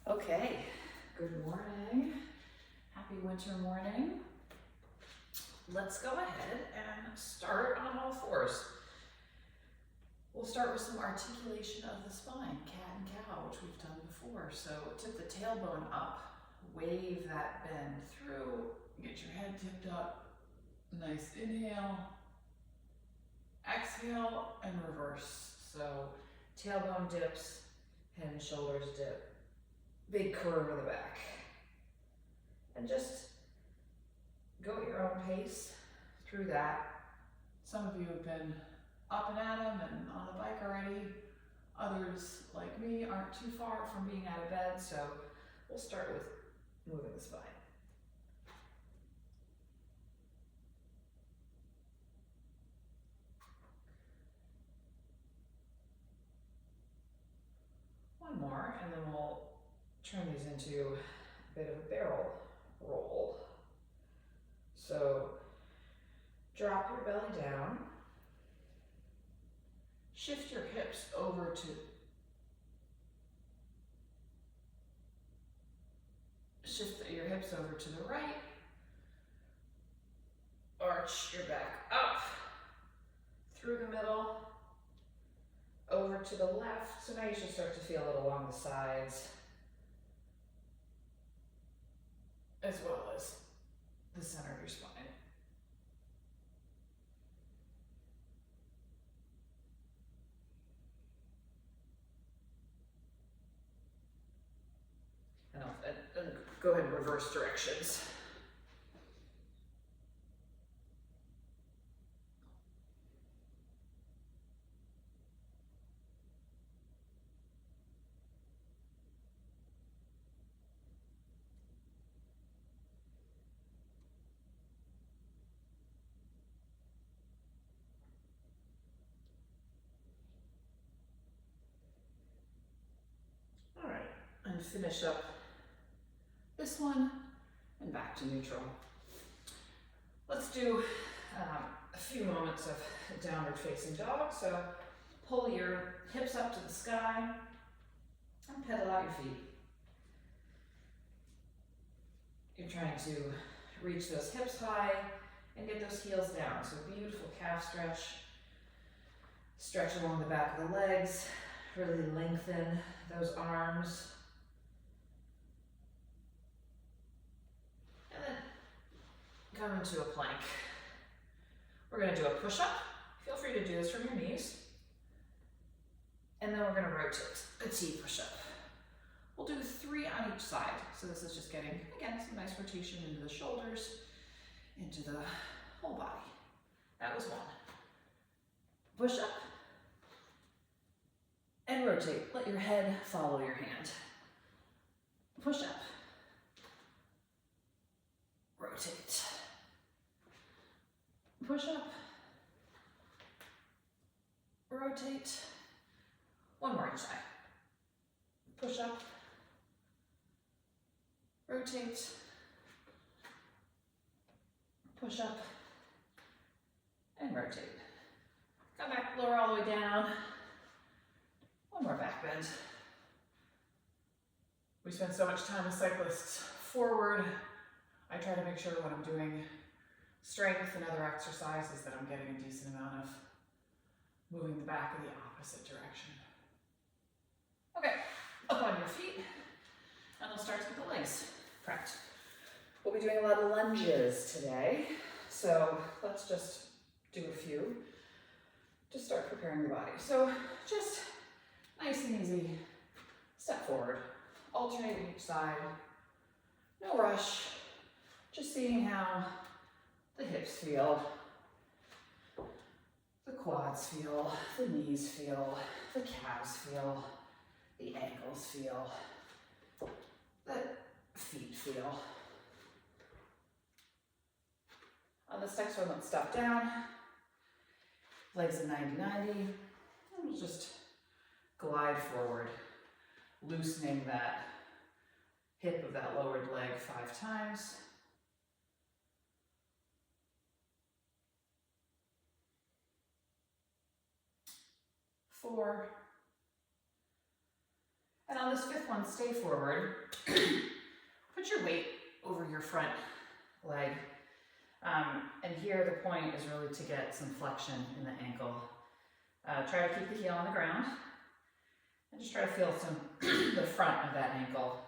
Okay, good morning. Happy winter morning. Let's go ahead and start on all fours. We'll start with some articulation of the spine, cat and cow, which we've done before. So tip the tailbone up, wave that bend through, get your head tipped up. Nice inhale, exhale, and reverse. So tailbone dips, head and shoulders dip. Big curve of the back. And just go at your own pace through that. Some of you have been up and at 'em and on the bike already. Others, like me, aren't too far from being out of bed, so we'll start with moving the spine. One more, and then we'll turn these into a bit of a barrel roll. So drop your belly down. Shift your hips over to the right. Arch your back up through the middle, over to the left. So now you should start to feel it along the sides, as well as the center of your spine. And go ahead and reverse directions. All right, and finish up this one and back to neutral. Let's do a few moments of downward facing dog. So pull your hips up to the sky and pedal out your feet. You're trying to reach those hips high and get those heels down. So beautiful calf stretch. Stretch along the back of the legs. Really lengthen those arms. And then come into a plank. We're going to do a push-up. Feel free to do this from your knees. And then we're going to rotate a T push-up. We'll do 3 on each side. So this is just getting, again, some nice rotation into the shoulders, into the whole body. That was 1. Push up and rotate. Let your head follow your hand. Push up. Rotate. Push up. Rotate. 1 more each side. Push up. Rotate. Push up. And rotate. Come back, lower all the way down. 1 more back bend. We spend so much time as cyclists forward. I try to make sure when I'm doing strength and other exercises that I'm getting a decent amount of moving the back in the opposite direction. Okay, up on your feet, and we'll start to get the legs prepped. We'll be doing a lot of lunges today, so let's just do a few to start preparing your body. So just nice and easy, step forward, alternating each side, no rush, just seeing how the hips feel, the quads feel, the knees feel, the calves feel, the ankles feel, the feet feel. On this next one, let's stop down, legs at 90-90, and we'll just glide forward, loosening that hip of that lowered leg 5 times. 4, And on this fifth one, stay forward. Put your weight over your front leg. And here the point is really to get some flexion in the ankle. Try to keep the heel on the ground. And just try to feel the front of that ankle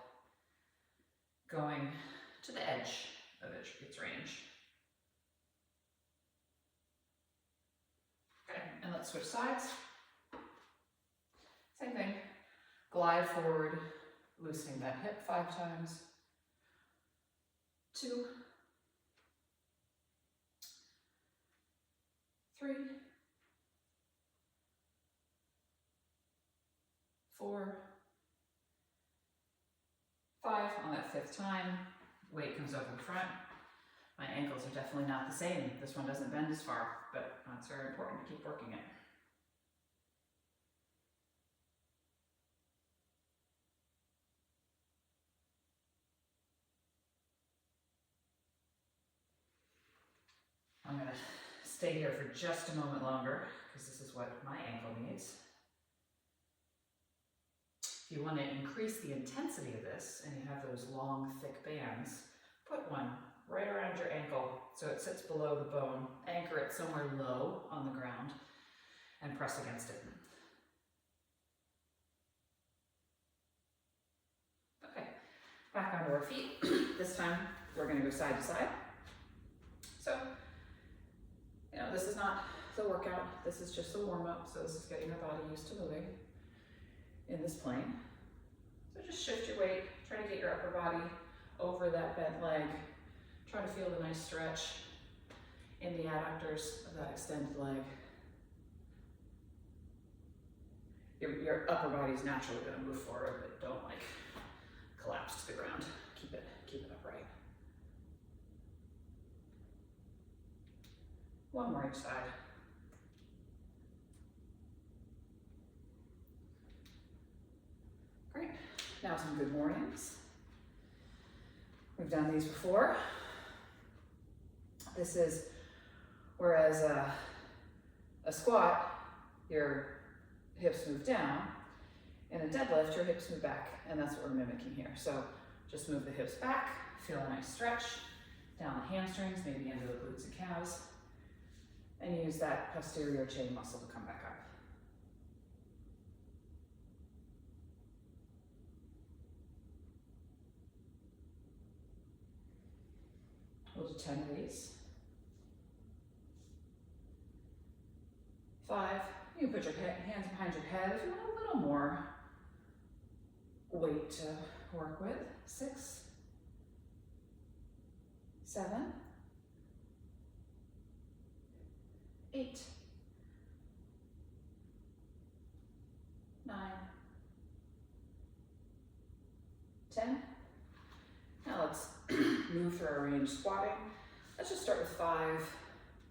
going to the edge of its range. Okay, and let's switch sides. Same thing. Glide forward, loosening that hip 5 times. 2, 3, 4, 5. On that 5th time, weight comes over the front. My ankles are definitely not the same. This one doesn't bend as far, but it's very important to keep working it. I'm going to stay here for just a moment longer because this is what my ankle needs. If you want to increase the intensity of this and you have those long, thick bands, put one right around your ankle so it sits below the bone. Anchor it somewhere low on the ground and press against it. Okay, back onto our feet. This time we're going to go side to side. So, this is not the workout, this is just the warm-up, so this is getting your body used to moving in this plane. So just shift your weight, try to get your upper body over that bent leg, try to feel the nice stretch in the adductors of that extended leg. Your upper body is naturally going to move forward, but don't collapse to the ground. Keep it upright. One more each side. Great. Now some good mornings. We've done these before. This is, whereas a squat, your hips move down. In a deadlift, your hips move back, and that's what we're mimicking here. So just move the hips back, feel a nice stretch down the hamstrings, maybe into the glutes and calves, and use that posterior chain muscle to come back up. We'll do 10 of these. 5, you can put your hands behind your head if you want a little more weight to work with. 6, 7, 8, 9, 10. Now let's move through our range squatting. Let's just start with 5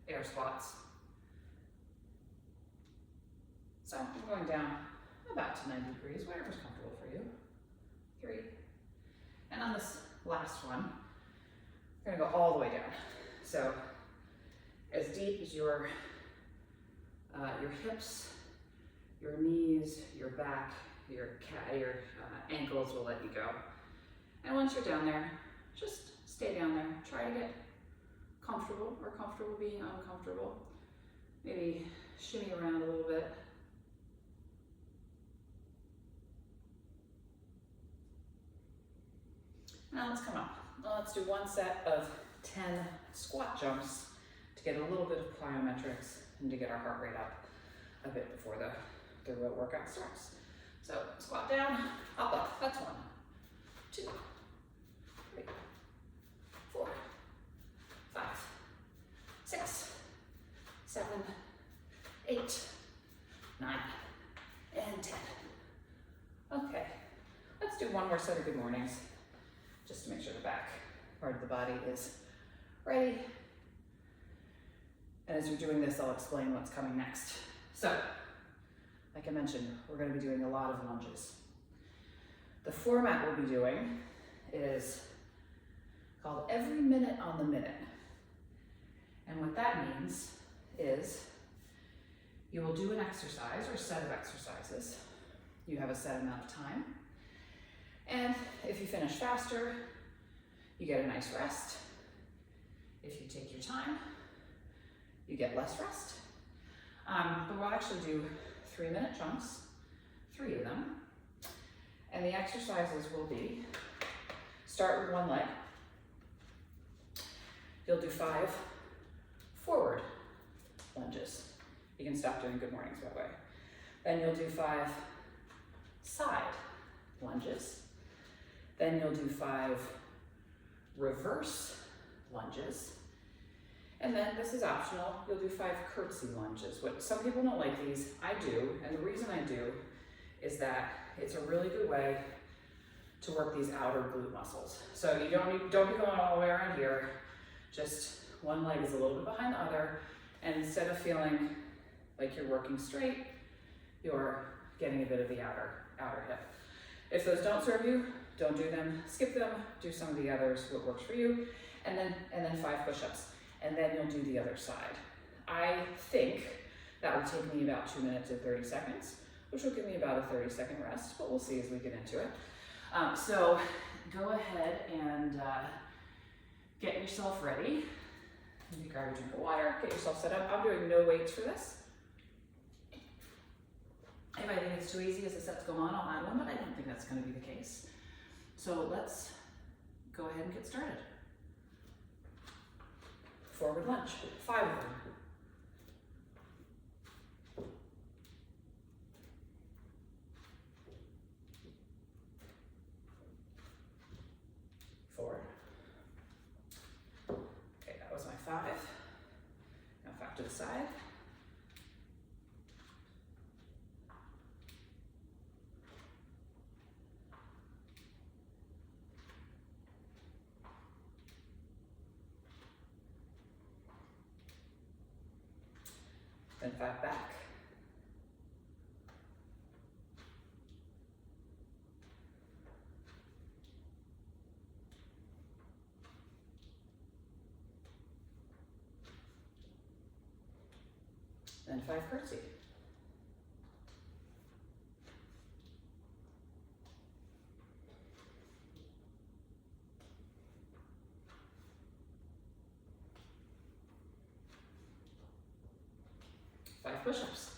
air squats. So I'm going down about to 90 degrees, whatever's comfortable for you. 3. And on this last one, we're gonna go all the way down. So as deep as your hips, your knees, your back, your ankles will let you go. And once you're down there, just stay down there. Try to get comfortable or comfortable being uncomfortable. Maybe shimmy around a little bit. Now let's come up. Well, let's do one set of 10 squat jumps to get a little bit of plyometrics and to get our heart rate up a bit before the real workout starts. So squat down, up. That's 1, 2, 3, 4, 5, 6, 7, 8, 9, and 10. Okay, let's do one more set of good mornings, just to make sure the back part of the body is ready. And as you're doing this, I'll explain what's coming next. So, like I mentioned, we're going to be doing a lot of lunges. The format we'll be doing is called every minute on the minute. And what that means is you will do an exercise or set of exercises. You have a set amount of time. And if you finish faster, you get a nice rest. If you take your time, you get less rest. But we'll actually do 3-minute chunks, 3 of them. And the exercises will be, start with one leg. You'll do 5 forward lunges. You can stop doing good mornings, by the way. Then you'll do 5 side lunges. Then you'll do 5 reverse lunges. And then, this is optional, you'll do 5 curtsy lunges. Some people don't like these, I do, and the reason I do is that it's a really good way to work these outer glute muscles. So you don't be going all the way around here, just one leg is a little bit behind the other, and instead of feeling like you're working straight, you're getting a bit of the outer hip. If those don't serve you, don't do them, skip them, do some of the others, what works for you, and then 5 push-ups. And then you'll do the other side. I think that will take me about 2 minutes and 30 seconds, which will give me about a 30-second rest, but we'll see as we get into it. So go ahead and get yourself ready. Maybe grab a drink of water, get yourself set up. I'm doing no weights for this. If I think it's too easy as the sets go on, I'll add one, but I don't think that's going to be the case. So let's go ahead and get started. Forward lunge, 5 of them. Forward. Okay, that was my 5. Now 5 to the side. Then 5 back. Then 5 curtsy. Push-ups.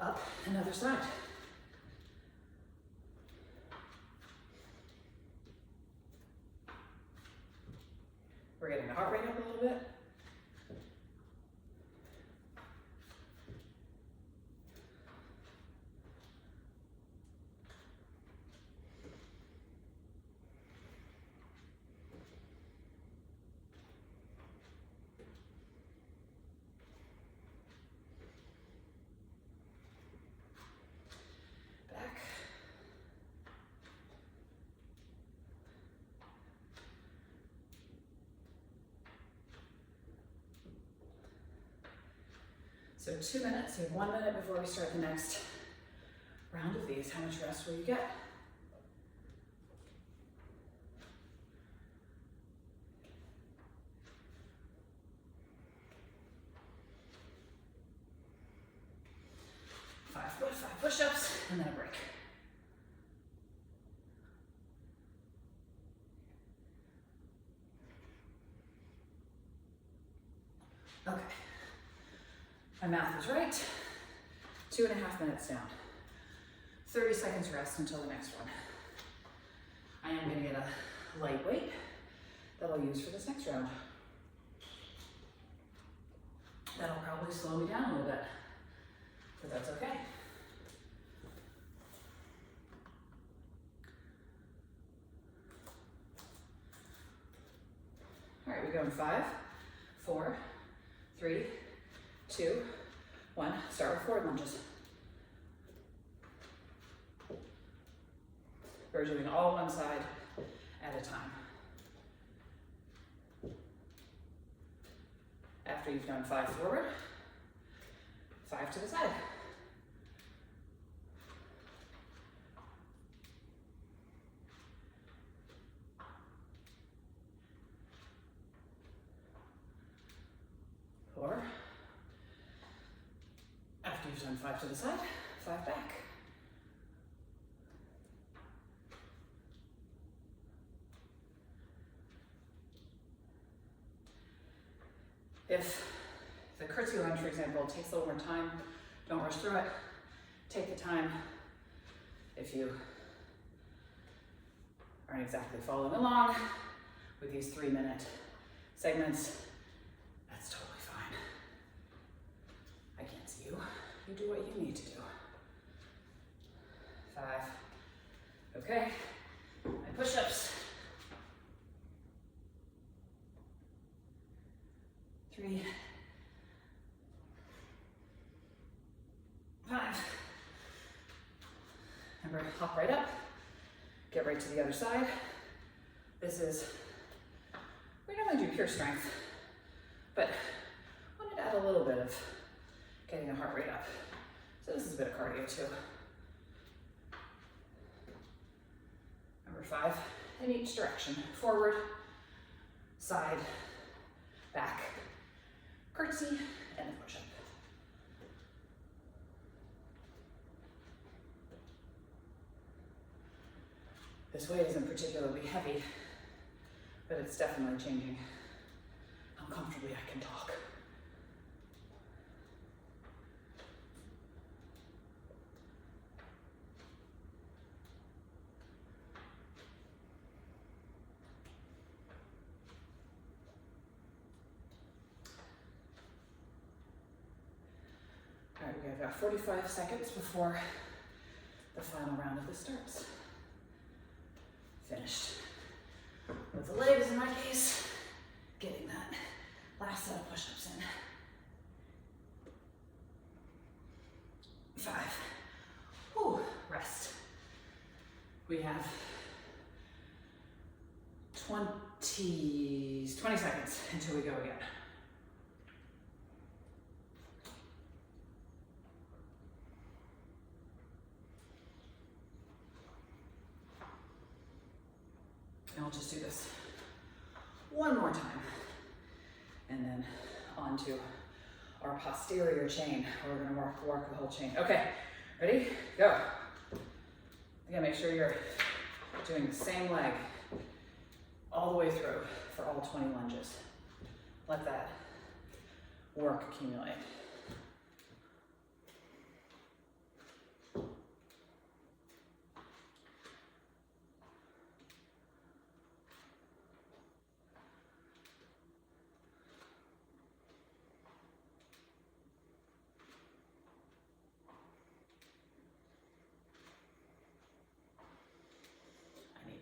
Up, another side. We're getting the heart rate up a little bit. So 2 minutes, you have 1 minute before we start the next round of these. How much rest will you get? Five push-ups, and then a break. Okay. My math was right. 2.5 minutes down. 30 seconds rest until the next one. I am going to get a lightweight that I'll use for this next round. That'll probably slow me down a little bit, but that's okay. All right, we're going 5, 4, 3, 2, 1. Start with forward lunges. We're doing all one side at a time. After you've done 5 forward, 5 to the side. we've done 5 to the side, 5 back. If the curtsy lunge, for example, takes a little more time, don't rush through it. Take the time. If you aren't exactly following along with these 3-minute segments, that's totally fine. I can't see you. You do what you need to do. 5. Okay. And push-ups. 3. 5. Remember, hop right up. Get right to the other side. This is, we normally do pure strength, but I wanted to add a little bit of getting the heart rate up. So this is a bit of cardio too. Number 5, in each direction. Forward, side, back, curtsy, and a push-up. This weight isn't particularly heavy, but it's definitely changing how comfortably I can talk. All right, we have about 45 seconds before the final round of this starts. Finished. With the legs, in my case, getting that last set of push-ups in. 5. Whew, rest. We have 20 seconds until we go again. And I'll just do this one more time. And then onto our posterior chain. We're gonna work the whole chain. Okay, ready? Go. Again, make sure you're doing the same leg all the way through for all 20 lunges. Let that work accumulate.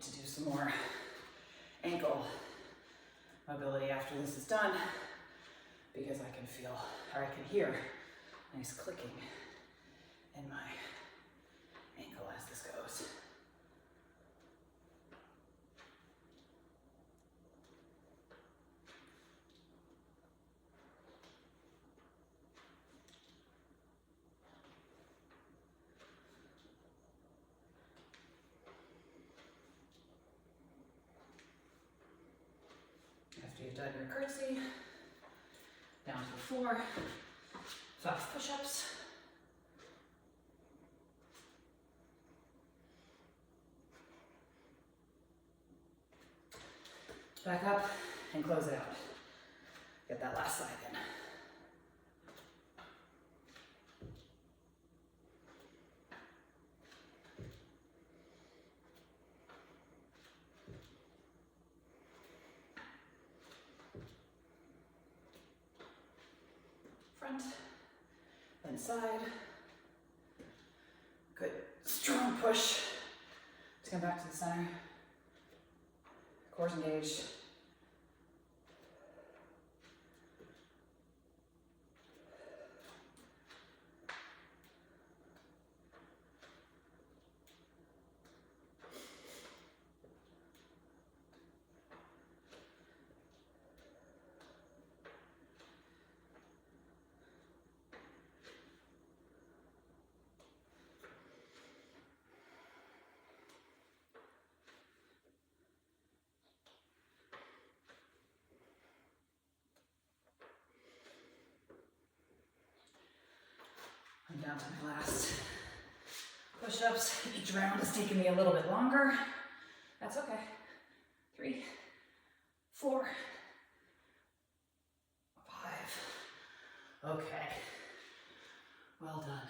To do some more ankle mobility after this is done, because I can feel, or I can hear nice clicking in my ankle as this goes. After you've done your curtsy, down to the floor, 5 push-ups. Back up and close it out. Get that last side in. Front, then side. Good, strong push to come back to the center. Cores engaged. I'm down to my last push-ups. Each round is taking me a little bit longer. That's okay. 3, 4, 5. Okay. Well done.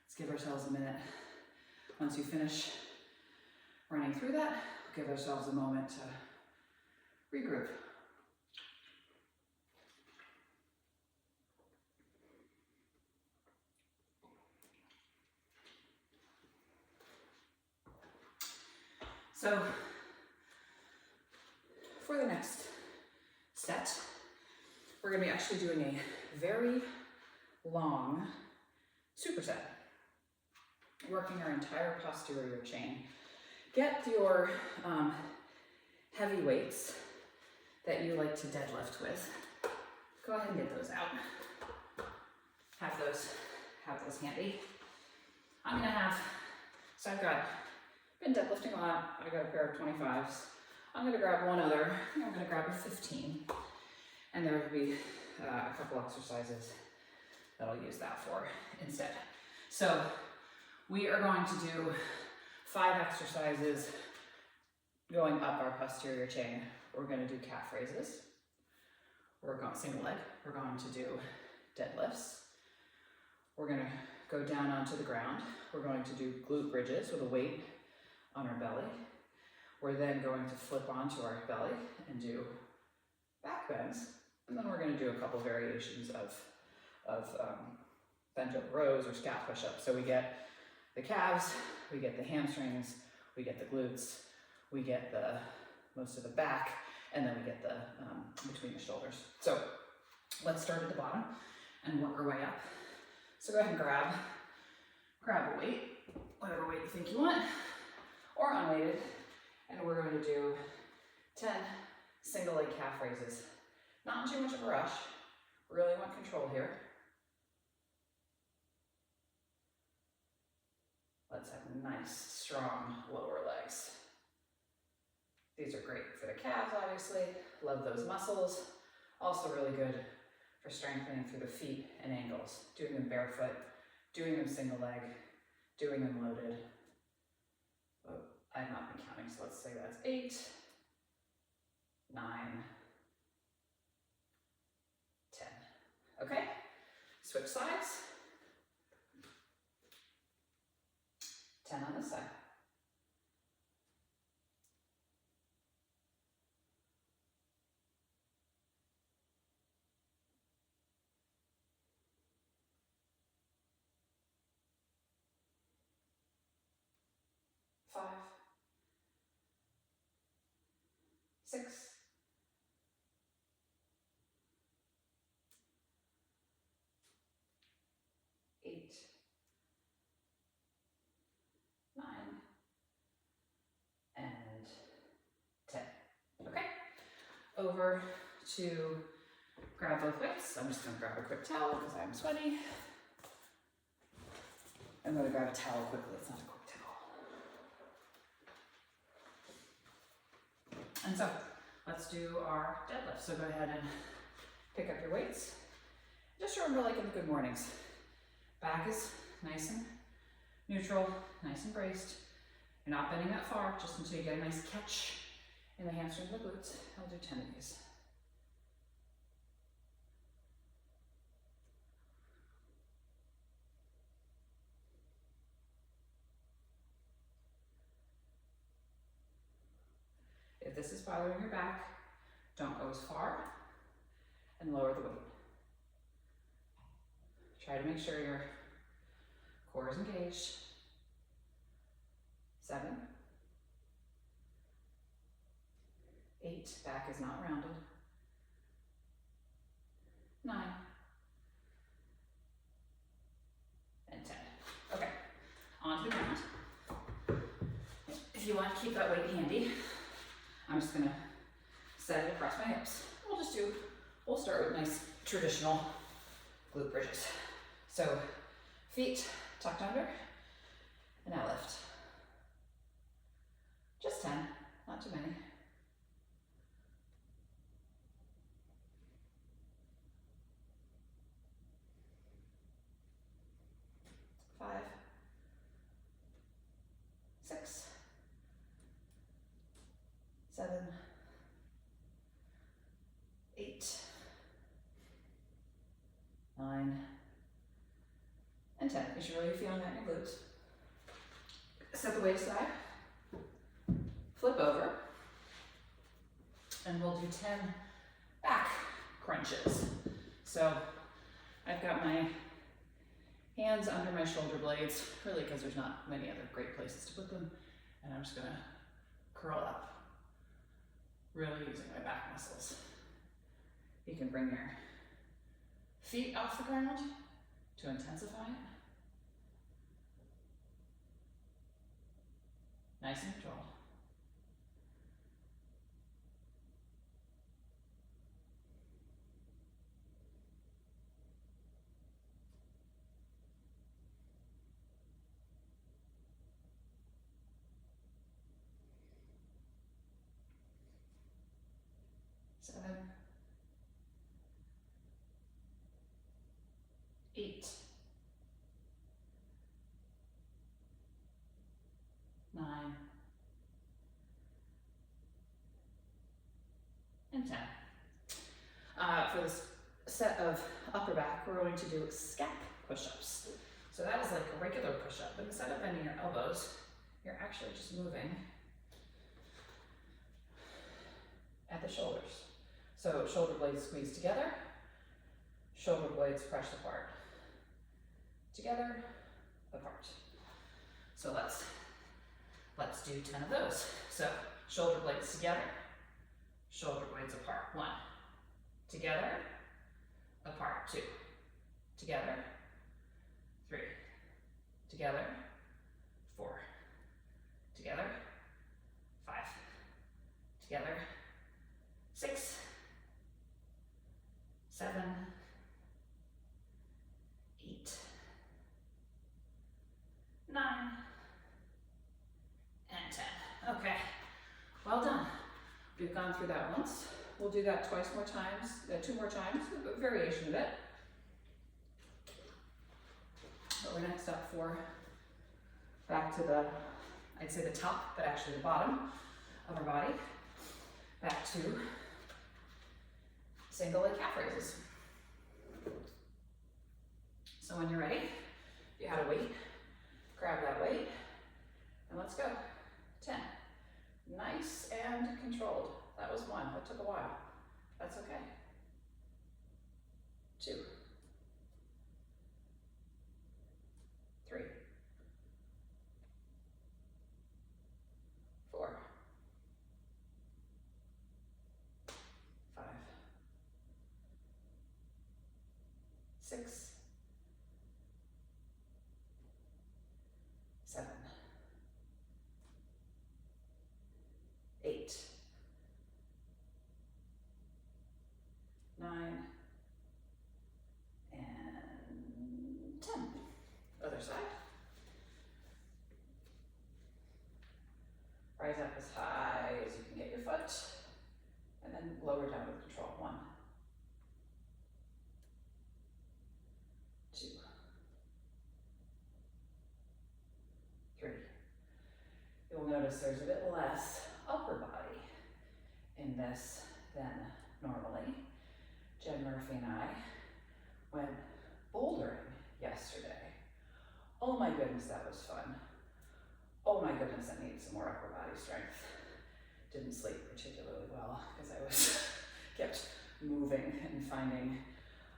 Let's give ourselves a minute. Once you finish running through that, give ourselves a moment to regroup. So, for the next set, we're going to be actually doing a very long superset, working our entire posterior chain. Get your heavy weights that you like to deadlift with. Go ahead and get those out. Have those handy. I'm gonna have, so I've been deadlifting a lot. I got a pair of 25s. I'm gonna grab one other. I'm gonna grab a 15. And there will be a couple exercises that I'll use that for instead. So we are going to do 5 exercises going up our posterior chain. We're going to do calf raises. We're going single leg. We're going to do deadlifts. We're going to go down onto the ground. We're going to do glute bridges with a weight on our belly. We're then going to flip onto our belly and do back bends. And then we're going to do a couple variations of bent over rows or scat push-ups. So we get the calves, we get the hamstrings, we get the glutes, we get the most of the back, and then we get the between the shoulders. So let's start at the bottom and work our way up. So go ahead and grab a weight, whatever weight you think you want, or unweighted, and we're going to do 10 single leg calf raises. Not too much of a rush. Really want control here. Let's have nice, strong lower legs. These are great for the calves, obviously. Love those muscles. Also really good for strengthening through the feet and ankles. Doing them barefoot, doing them single leg, doing them loaded. Oh, I've not been counting, so let's say that's 8, 9, 10. Okay, switch sides. 10 on this side. Five, 6, 8, 9, and 10. Okay, over to grab both weights. I'm just going to grab a quick towel because I'm sweaty. I'm going to grab a towel quickly. It's not a quick towel. And so let's do our deadlift. So go ahead and pick up your weights. Just remember, like in the good mornings, back is nice and neutral, nice and braced. You're not bending that far, just until you get a nice catch in the hamstrings and the glutes. I'll do 10 of these. If this is bothering your back, don't go as far and lower the weight. Try to make sure your core is engaged. 7, 8, back is not rounded. 9, and 10. Okay, onto the ground. If you want to keep that weight handy, I'm just gonna set it across my hips. We'll start with nice traditional glute bridges. So feet tucked under, and I lift. Just 10, not too many. You should really be feeling that in your glutes. Set the weight aside, flip over, and we'll do 10 back crunches. So I've got my hands under my shoulder blades, really because there's not many other great places to put them, and I'm just gonna curl up, really using my back muscles. You can bring your feet off the ground to intensify it. Nice and controlled. Seven, 8, 9, and 10. For this set of upper back, we're going to do scap push-ups. So that is like a regular push-up, but instead of bending your elbows, you're actually just moving at the shoulders. So shoulder blades squeeze together, shoulder blades press apart. Together, apart. So let's do 10 of those. So shoulder blades together, shoulder blades apart. 1, together, apart. 2, together, 3, together, 4, together, 5, together, 6, 7, 8, 9, and 10. Okay, well done. We've gone through that once. We'll do that 2 more times, a variation of it. But we're gonna step 4 back to the, I'd say the top, but actually the bottom of our body. Back to single leg calf raises. So when you're ready, if you had a weight, grab that weight, and let's go. 10. Nice and controlled. That was 1. That took a while. That's okay. 2. 3. 4. 5. 6. 7. 8. 9. And 10. Other side. Rise up as high as you can get your foot, and then lower down with control. 1, 2, 3. You'll notice there's a bit less upper body in this than normally. Jen Murphy and I went bouldering yesterday. Oh my goodness, that was fun. Oh my goodness, I need some more upper body strength. Didn't sleep particularly well because I was kept moving and finding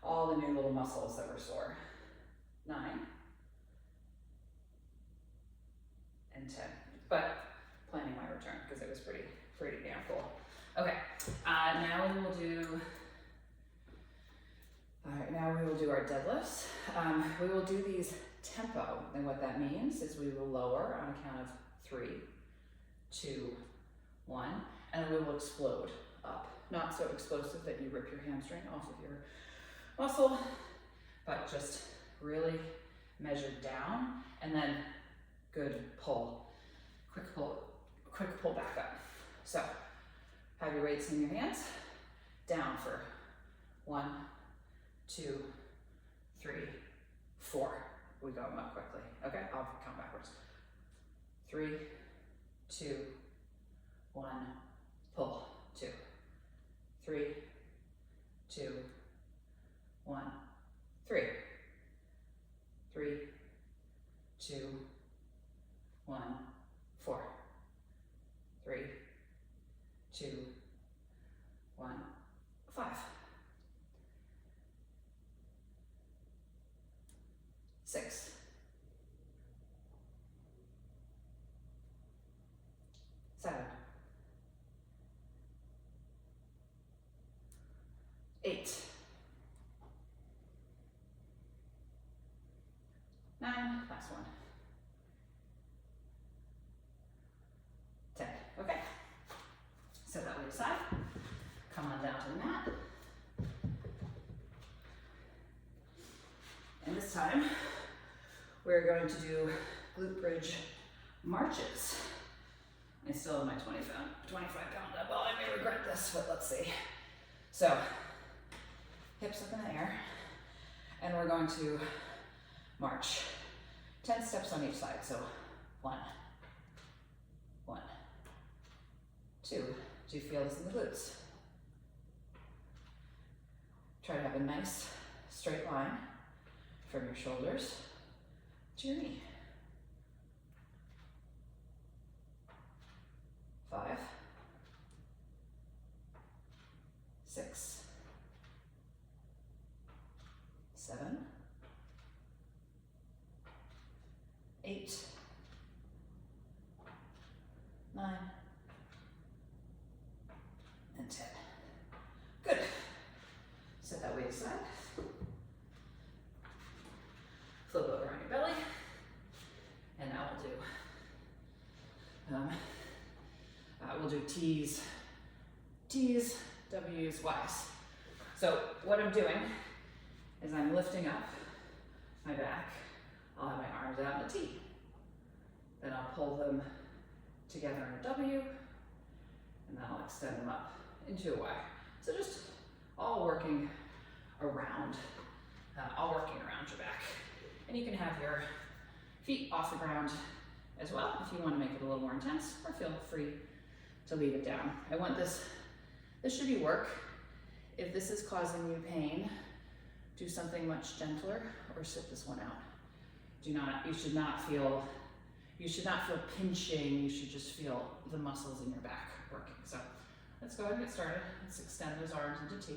all the new little muscles that were sore. 9 and 10, but planning my return because it was pretty damn cool. Okay, now we will do our deadlifts. We will do these tempo, and what that means is we will lower on a count of 3, 2, 1, and then we will explode up. Not so explosive that you rip your hamstring off of your muscle, but just really measured down, and then good pull, quick pull back up. So have your weights in your hands, down for 1, 2, 3, 4. We go them up quickly. Okay, I'll count backwards. 3, 2, 1, pull. 2, 3, 2, 1, 3, 3, 6, 7, 8, 9, last one, 10. Okay, set that weight aside, come on down to the mat. And this time, we're going to do glute bridge marches. I still have my 25 pound dumbbell. I may regret this, but let's see. So, hips up in the air, and we're going to march 10 steps on each side. So 1, 1, 2. Do you feel this in the glutes? Try to have a nice straight line from your shoulders to your knee. 5, 6, 7, 8, 9, and 10. Good. Set that weight aside. Flip over on your belly. And now we'll do T's, W's, Y's. So what I'm doing is I'm lifting up my back. I'll have my arms out in a T. Then I'll pull them together in a W, and then I'll extend them up into a Y. So just all working around your back. And you can have your feet off the ground as well if you want to make it a little more intense, or feel free to leave it down. I want this should be work. If this is causing you pain, do something much gentler or sit this one out. You should not feel pinching, you should just feel the muscles in your back working. So let's go ahead and get started. Let's extend those arms into T.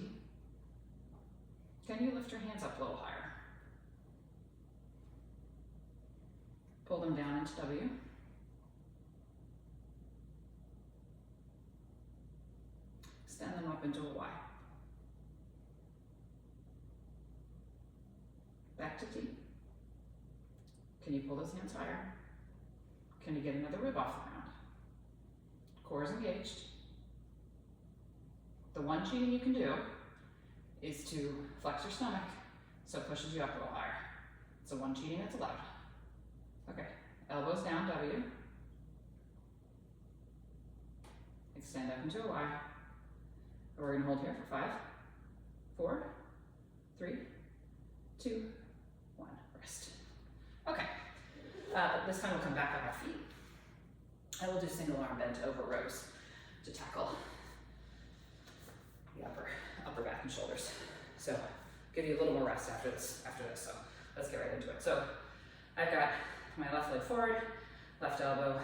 Can you lift your hands up a little higher? Pull them down into W. Extend them up into a Y. Back to T. Can you pull those hands higher? Can you get another rib off the ground? Core is engaged. The one cheating you can do is to flex your stomach so it pushes you up a little higher. So one cheating that's allowed. Okay, elbows down, W. Extend up into a Y. We're gonna hold here for 5, 4, 3, 2, 1, rest. Okay, this time we'll come back on our feet. I will do single arm bent over rows to tackle the upper back and shoulders. So give you a little more rest after this. So let's get right into it. So I've got my left leg forward, left elbow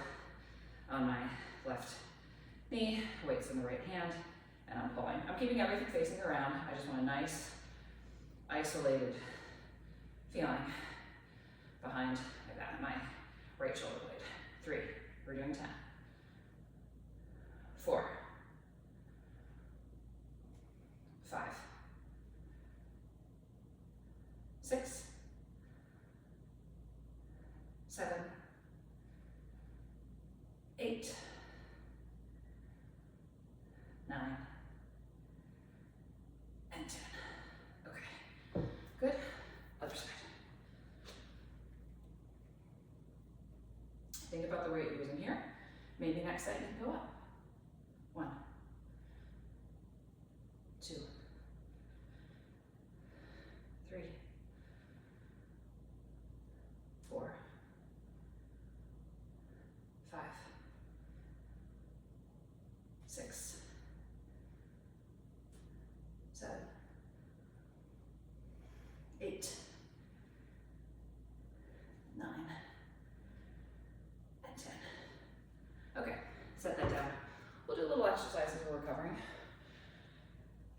on my left knee, weights in the right hand, and I'm pulling. I'm keeping everything facing around. I just want a nice, isolated feeling behind my right shoulder blade. 3, we're doing 10. 4, 5, 6, 7, 8, 9, and 10. Okay, good. Other side. Think about the weight you're using here. Maybe next side you can go up. 1, 2, 3, 4, 5, 6, 7, 8, 9, and 10. Okay, set that down. We'll do a little exercise as we're recovering.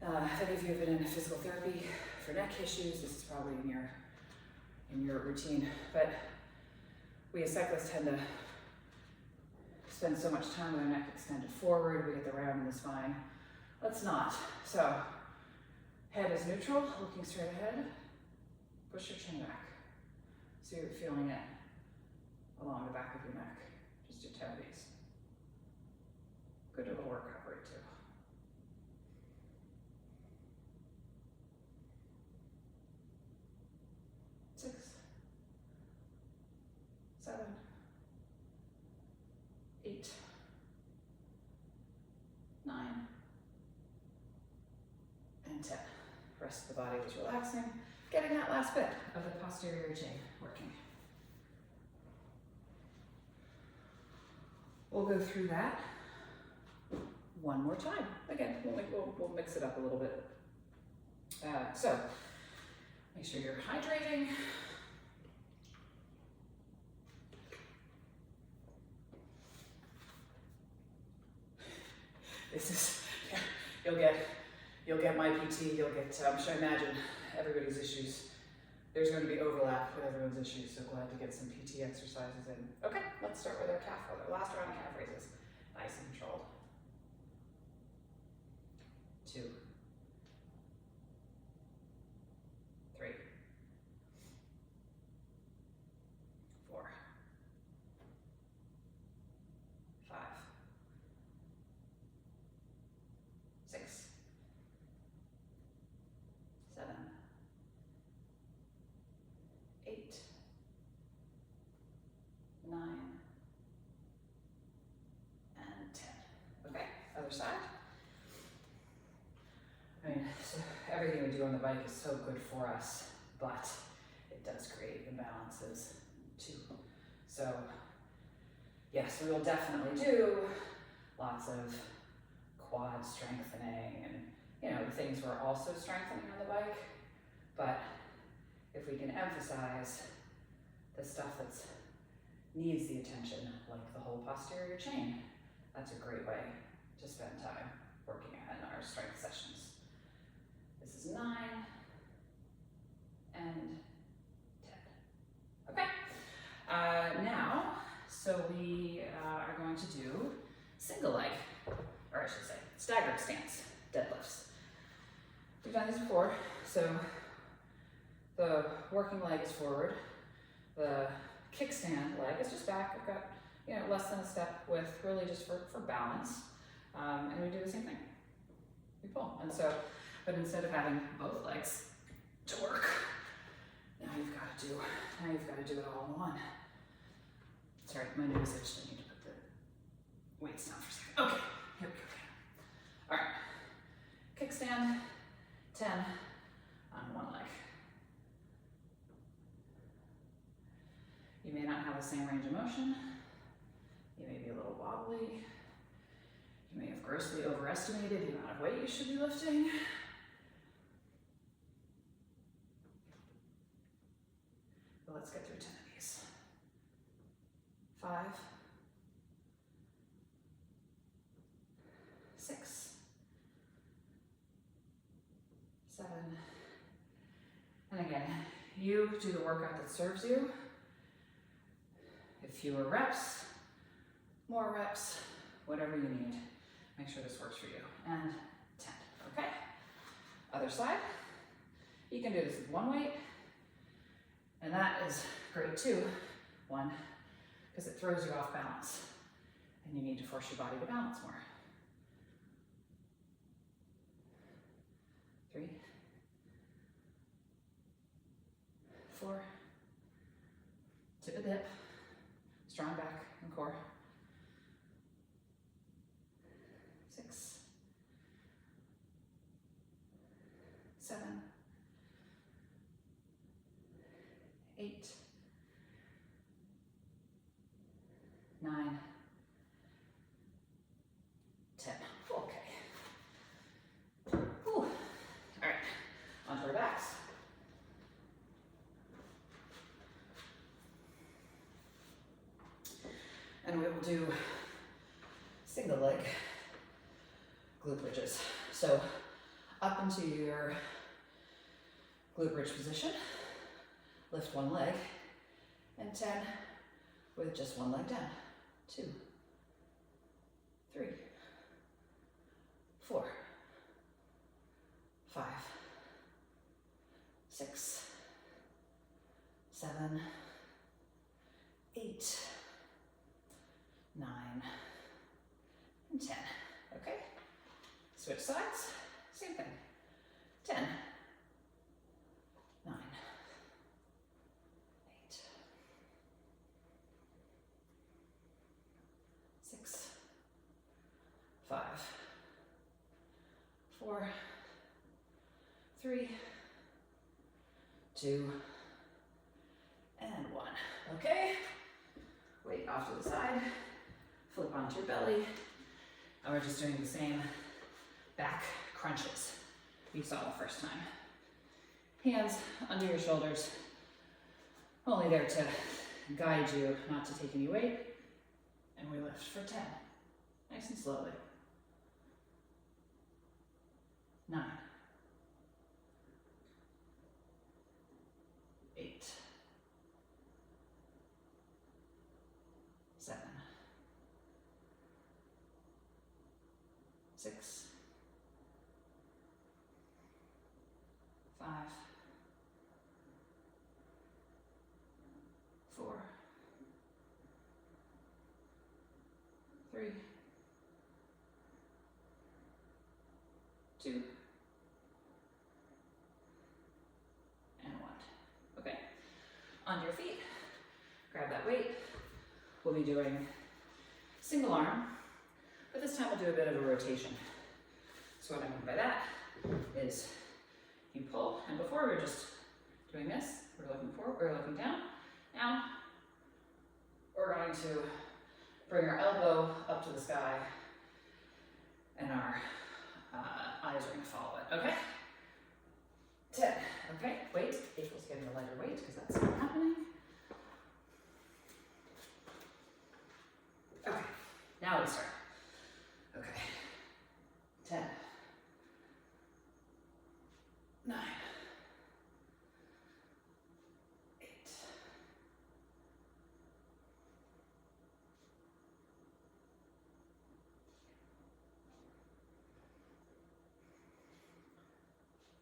If any of you have been in physical therapy for neck issues, this is probably in your in your routine. But we as cyclists tend to spend so much time with our neck extended forward, we get the round in the spine. Let's not. So, head is neutral, looking straight ahead. Push your chin back. So you're feeling it along the back of your neck. Just do 10 of these. Good little recovery too. 6, 7, 8, 9, and 10. Rest of the body was relaxing, getting that last bit of the posterior chain working. We'll go through that one more time. Again, we'll mix it up a little bit. So, make sure you're hydrating. This is, you'll get my PT, you'll get, I imagine everybody's issues. There's going to be overlap with everyone's issues, so glad to get some PT exercises in. Okay, let's start with our calf, our last round of calf raises. Nice and controlled. 2, 3, 4, 5, 6, 7, 8, 9, and 10. Okay, other side. I mean, so everything we do on the bike is so good for us, but it does create imbalances too. So yes, we will definitely do lots of quad strengthening and, the things we're also strengthening on the bike. But if we can emphasize the stuff that needs the attention, like the whole posterior chain, that's a great way to spend time working on our strength sessions. This is 9 and 10. Okay. Now, so we are going to do single leg, or I should say staggered stance deadlifts. We've done these before. So the working leg is forward. The kickstand leg is just back. I've got less than a step width, really just for balance. And we do the same thing. We pull. And so, but instead of having both legs to work, now you've got to do it all in one. Sorry, my nose itched. I need to put the weights down for a second. Okay, here we go. All right, kickstand, 10 on one leg. You may not have the same range of motion. You may be a little wobbly. You may have grossly overestimated the amount of weight you should be lifting. But let's get through 10 of these. 5, 6, 7, and again, you do the workout that serves you. If fewer reps, more reps, whatever you need. Make sure this works for you. And 10, okay? Other side. You can do this with one weight, and that is great too. One, because it throws you off balance, and you need to force your body to balance more. 3, 4, tip of the hip, strong back and core. 6, 7, 8, 9, 10. Okay. Whew. All right, onto our backs. And we will do single leg glute bridges. So up into your glute bridge position, lift one leg, and 10 with just one leg down. 2, 3, 4, 5, 6, 7, 8, 9, and 10. Okay? Switch sides, same thing. 10, 9, 8, 6, 5, 4, 3, 2, and 1. Okay? Weight off to the side, flip onto your belly, and we're just doing the same back crunches you saw the first time. Hands under your shoulders, only there to guide you not to take any weight, and we lift for 10, nice and slowly. 9, 8, 7, 6, 5, 4, 3, 2, and 1. Okay, on your feet, grab that weight. We'll be doing single arm, but this time we'll do a bit of a rotation. So what I mean by that is you pull, and before we were just doing this, we're looking forward, we're looking down. Now, we're going to bring our elbow up to the sky, and our eyes are going to follow it, okay? 10, okay? Weight equals getting a lighter weight, because that's not happening. Okay, now we start. Okay, 10, 9, 8,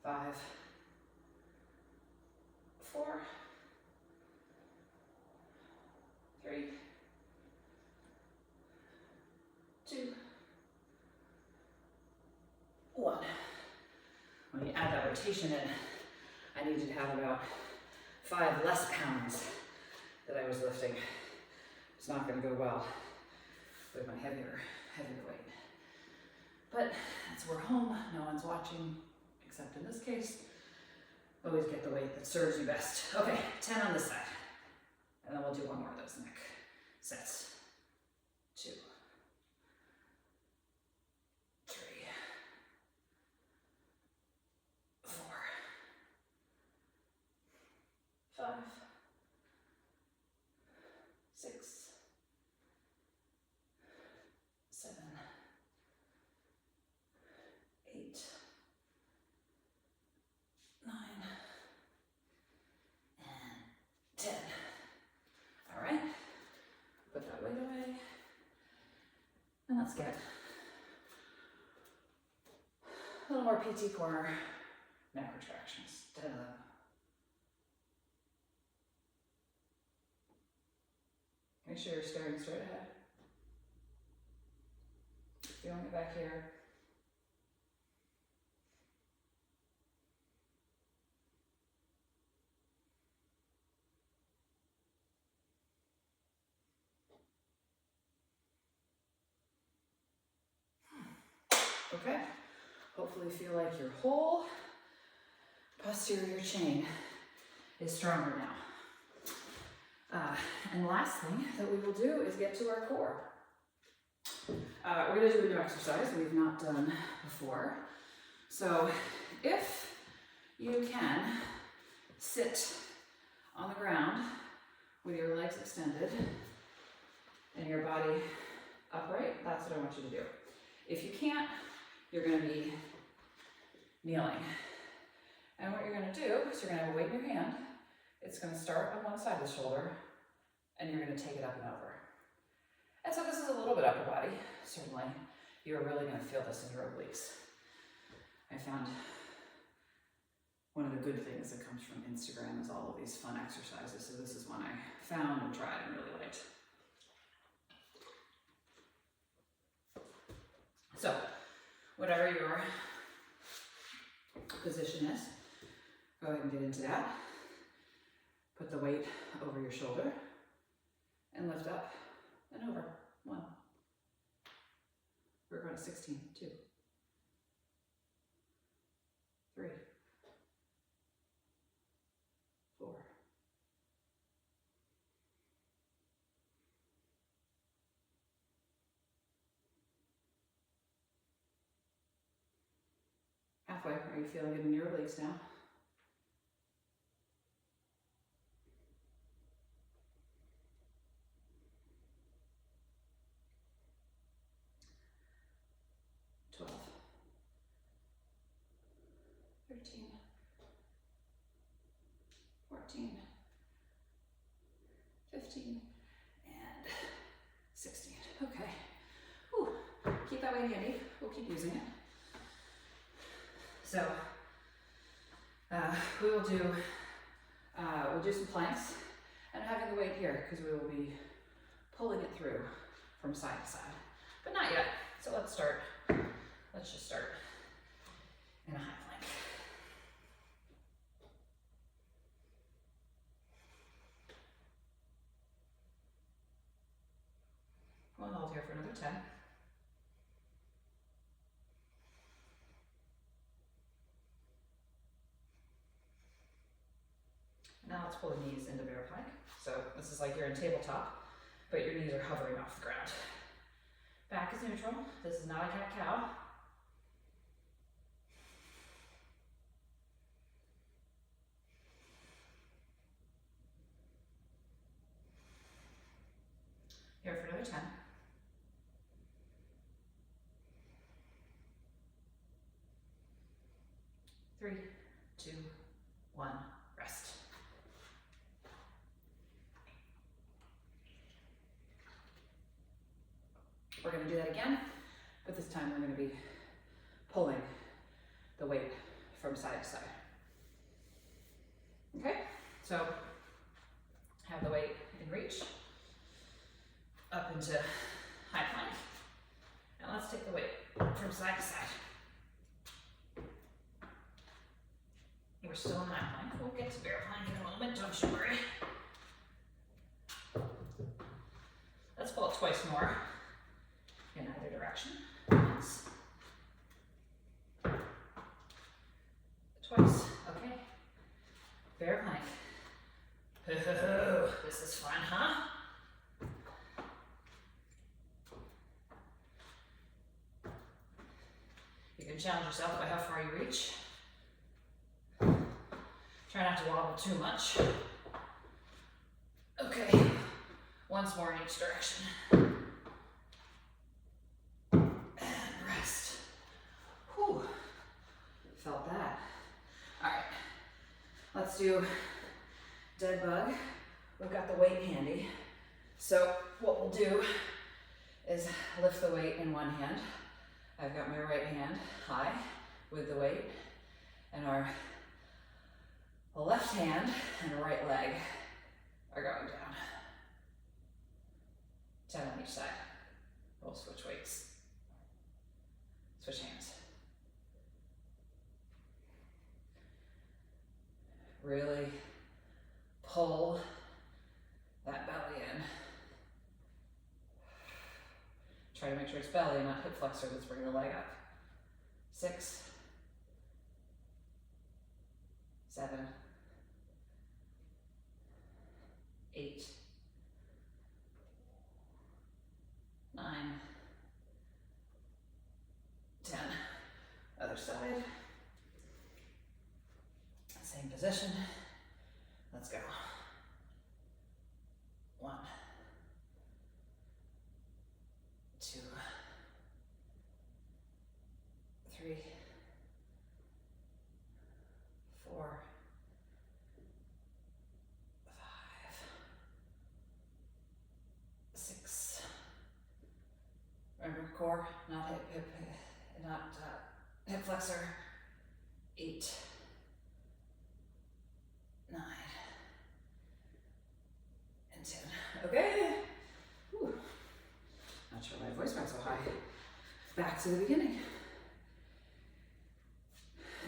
5, 4, 3, 2, 1. When you add that rotation in, I need you to have about 5 less pounds that I was lifting. It's not going to go well with my heavier weight. But as we're home, no one's watching, except in this case. Always get the weight that serves you best. Okay, 10 on this side. And then we'll do one more of those neck sets. 2, 3, 4, 5, 6, 7, 8, 9, and 10. All right, put that weight away, and let's get a little more PT core neck retractions. Ta-da. Make sure you're staring straight ahead. Feeling it back here. Okay, hopefully feel like your whole posterior chain is stronger now. And last thing that we will do is get to our core. We're going to do a new exercise we've not done before. So if you can sit on the ground with your legs extended and your body upright, that's what I want you to do. If you can't, you're going to be kneeling. And what you're going to do is you're going to have a weight in your hand It's going to start on one side of the shoulder, and you're going to take it up and over. And so this is a little bit upper body, certainly. You're really going to feel this in your obliques. I found one of the good things that comes from Instagram is all of these fun exercises. So this is one I found and tried and really liked. So, whatever your position is, go ahead and get into that. Put the weight over your shoulder and lift up and over. 1. We're going to 16. 2. 3. 4. 1/2. Are you feeling it in your legs now? 12. 13. 14. 15. And 16. Okay. Whew. Keep that weight handy. We'll keep using it. So we'll do some planks, and I'm having the weight here because we will be pulling it through from side to side, but not yet. So let's just start in a high plank. We'll hold here for another 10. Now let's pull the knees into bear plank. So this is like you're in tabletop, but your knees are hovering off the ground. Back is neutral. This is not a cat-cow. Here for another 10. Three, 2, 1, rest. We're going to do that again, but this time we're going to be pulling the weight from side to side. Okay, so have the weight in reach, up into high plank, and let's take the weight from side to side. We're still in high plank. We'll get to bear plank in a moment, don't you worry. Let's pull it twice more in either direction. Once. Twice. Okay. Bear plank. This is fun, huh? You can challenge yourself by how far you reach. Try not to wobble too much. Okay, once more in each direction. And rest. Whew, felt that. All right, let's do dead bug. We've got the weight handy. So what we'll do is lift the weight in one hand. I've got my right hand high with the weight, and our left hand and right leg are going down. 10 on each side. We'll switch weights. Switch hands. Really pull that belly in. Try to make sure it's belly and not hip flexor that's bringing the leg up. 6, 7, 8, 9, 10. Other side. Same position. Let's go. 1, 2, 3, 4, 8, 9, and 10. Okay. Whew. Not sure why my voice went so high. Back to the beginning.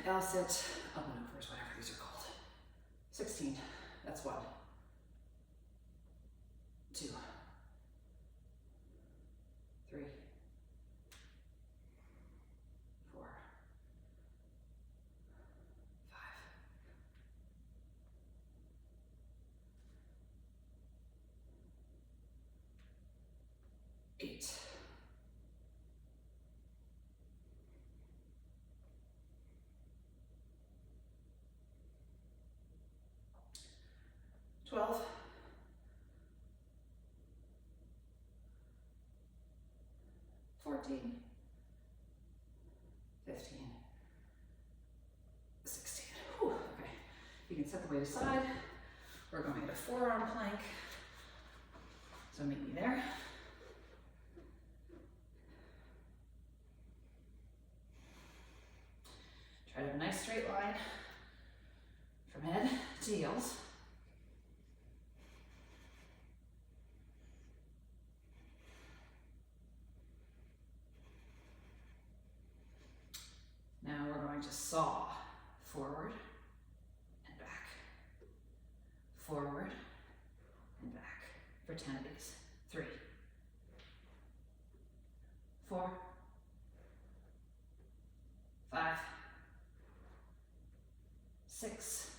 Ltt, oh no, first, whatever these are called. 16, that's 1, 2, 3, 4, 5, 8, 12, 14, 15, 16. Whew, okay. You can set the weight aside. We're going to forearm plank. So meet me there. Try to have a nice straight line from head to heels. Now we're going to saw forward and back, forward and back for 10 of these. 3, 4, 5, 6,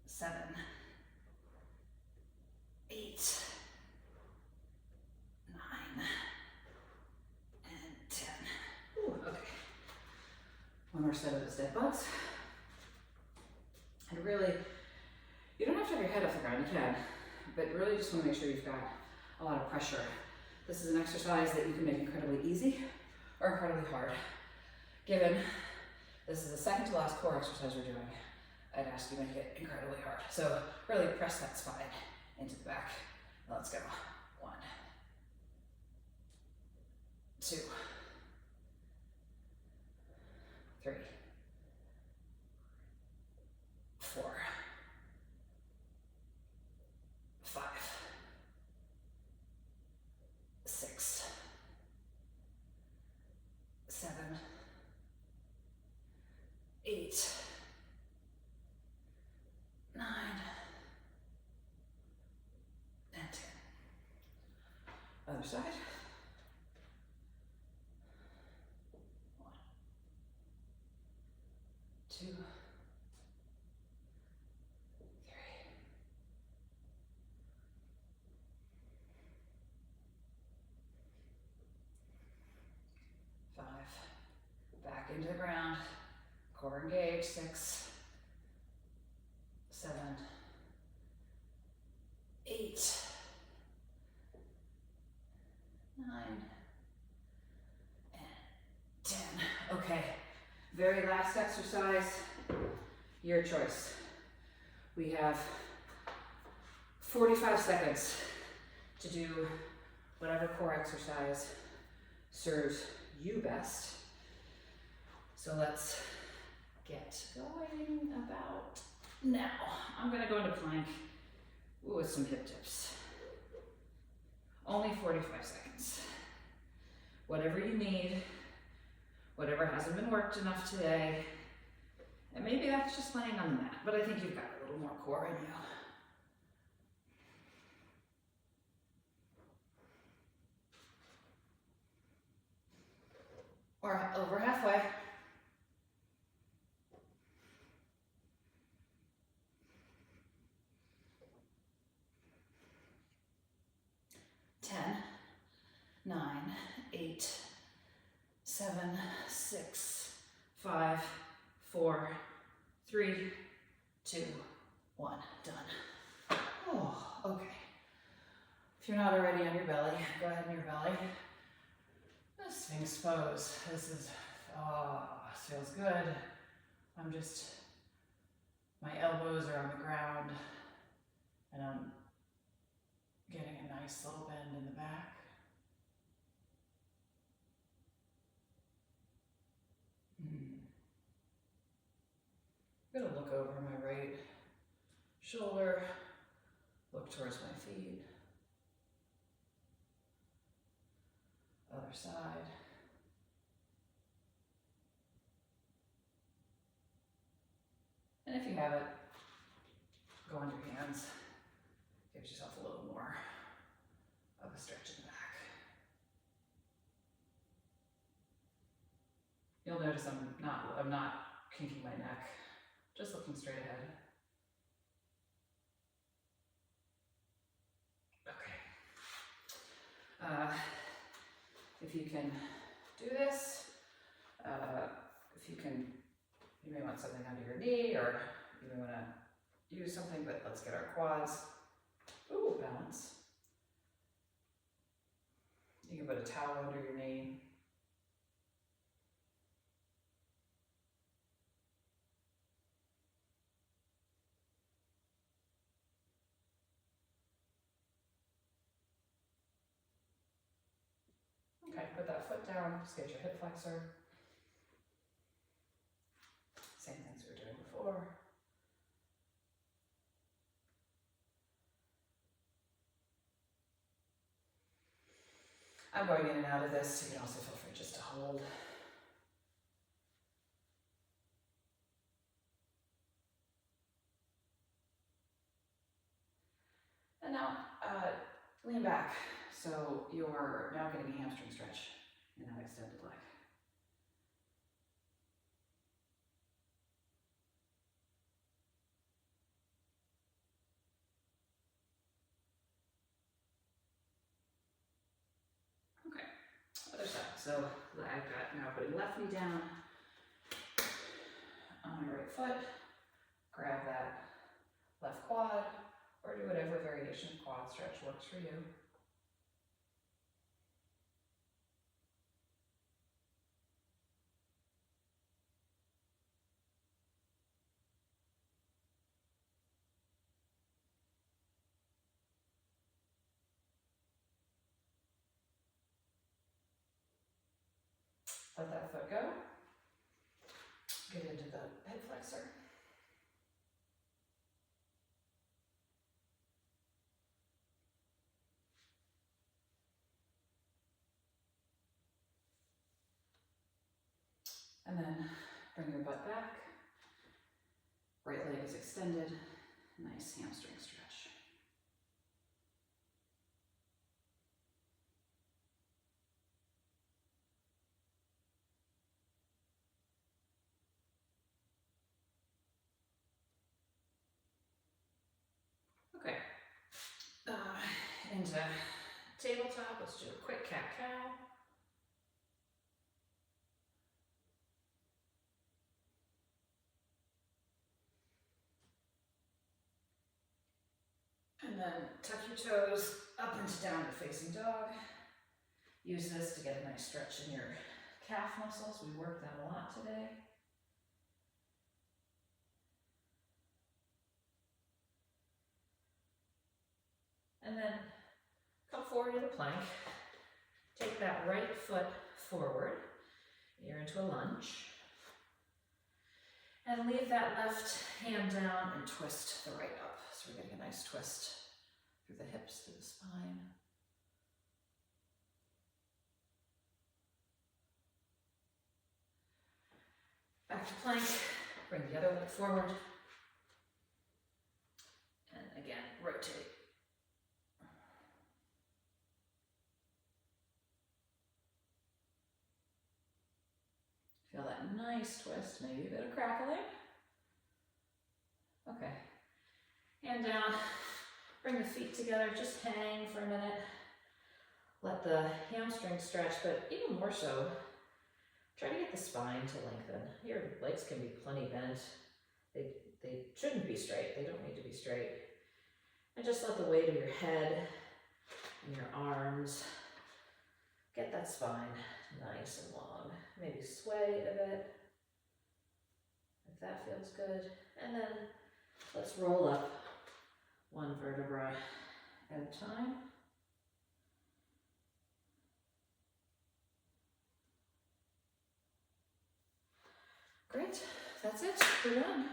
7, 8, 9, and 10. Ooh, okay. One more set of those dead bugs. And really, you don't have to have your head off the ground, you can, but you really just want to make sure you've got a lot of pressure. This is an exercise that you can make incredibly easy or incredibly hard. Given this is the second to last core exercise we're doing, I'd ask you to make it incredibly hard. So really press that spine into the back. Let's go. 1, 2, 3, 4, 5, 6, 7, 8, 9, and 10. Other side. 1, 2, 3, 5. Back into the ground. Core engaged. 6, 7, 8, 9, and 10. Okay, very last exercise, your choice. We have 45 seconds to do whatever core exercise serves you best. So let's get going about now. I'm gonna go into plank with some hip dips. Only 45 seconds. Whatever you need, whatever hasn't been worked enough today, and maybe that's just laying on the mat, but I think you've got a little more core in you. Or over halfway. 10, 9, 8, 7, 6, 5, 4, 3, 2, 1. Done. Oh, okay. If you're not already on your belly, go ahead on your belly. Sphinx pose. This is, feels good. My elbows are on the ground and I'm getting a nice little bend in the back. shoulder, look towards my feet. Other side. And if you have it, go on your hands. Give yourself a little more of a stretch in the back. You'll notice I'm not kinking my neck, just looking straight ahead. Okay. If you can do this, you may want something under your knee, or you may want to use something, but let's get our quads. Ooh, balance. You can put a towel under your knee. Okay, put that foot down, just get your hip flexor. Same things we were doing before. I'm going in and out of this. You can also feel free just to hold. And now lean back. So you're now getting a hamstring stretch in that extended leg. Okay, other side. So I've got now putting left knee down on my right foot. Grab that left quad, or do whatever variation of quad stretch works for you. Let that foot go. Get into the hip flexor. And then bring your butt back. Right leg is extended. Nice hamstring stretch. Okay. Into tabletop. Let's do a quick cat-cow. And then tuck your toes up into downward facing dog. Use this to get a nice stretch in your calf muscles. We worked that a lot today. And then come forward into plank. Take that right foot forward. You're into a lunge. And leave that left hand down and twist the right up. So we're getting a nice twist through the hips, through the spine. Back to plank. Bring the other leg forward. And again, rotate. Feel that nice twist, maybe a bit of crackling. Okay. Hand down, bring the feet together, just hang for a minute. Let the hamstring stretch, but even more so, try to get the spine to lengthen. Your legs can be plenty bent. They shouldn't be straight. They don't need to be straight. And just let the weight of your head and your arms get that spine nice and long. Maybe sway it a bit, if that feels good. And then let's roll up one vertebra at a time. Great, that's it, we're done.